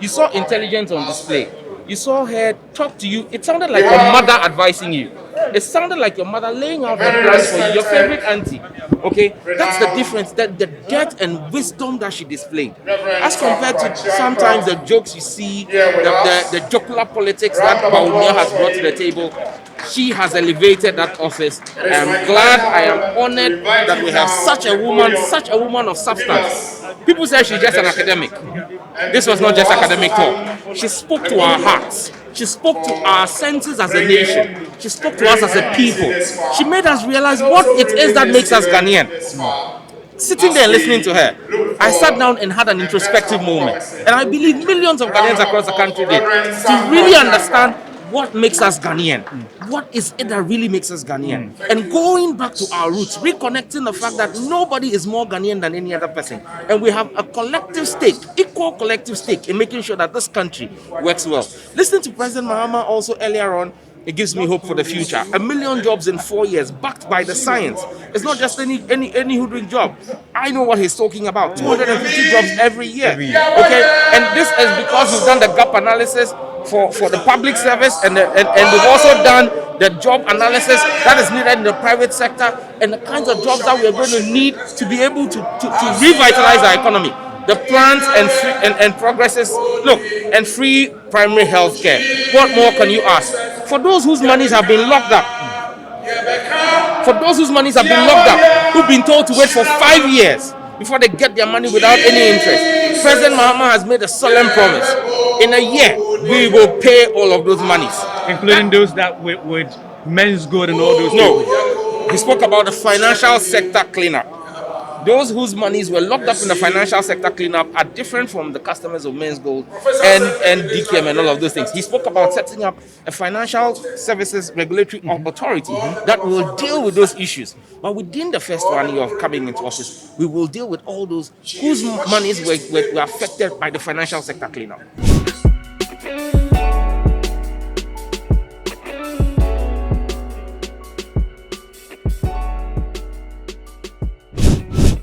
You saw intelligence on display. You saw her talk to you. It sounded like your mother advising you. It sounded like your mother laying out her plans for you, your favorite auntie. Okay, that's the difference. That the depth and wisdom that she displayed, as compared to sometimes the jokes you see, the jocular politics that Baumia has brought to the table. She has elevated that office. I am glad, I am honored that we have such a woman of substance. People say she's just an academic. This was not just academic talk. She spoke to our hearts. She spoke to our senses as a nation. She spoke to us as a people. She made us realize what it is that makes us Ghanaian. Sitting there and listening to her, I sat down and had an introspective moment. And I believe millions of Ghanaians across the country did, to really understand what makes us Ghanaian. What is it that really makes us Ghanaian? And going back to our roots, reconnecting the fact that nobody is more Ghanaian than any other person. And we have a collective stake, equal collective stake in making sure that this country works well. Listening to President Mahama also earlier on, it gives me hope for the future. 1 million jobs in 4 years, backed by the science. It's not just any hoodwink job. I know what he's talking about. 250 jobs every year. Okay, and this is because we've done the gap analysis for the public service, and we've also done the job analysis that is needed in the private sector, and the kinds of jobs that we are going to need to be able to revitalize our economy. The plans and progresses, look, and free primary health care. What more can you ask? For those whose monies have been locked up, who've been told to wait for 5 years before they get their money without any interest, President Mahama has made a solemn promise. In a year, we will pay all of those monies. Including those that with men's good and all those. No, he spoke about the financial sector cleanup. Those whose monies were locked up in the financial sector cleanup are different from the customers of Men's Gold and DKM and all of those things. He spoke about setting up a financial services regulatory authority that will deal with those issues. But within the first 1 year of coming into office, we will deal with all those whose monies were affected by the financial sector cleanup.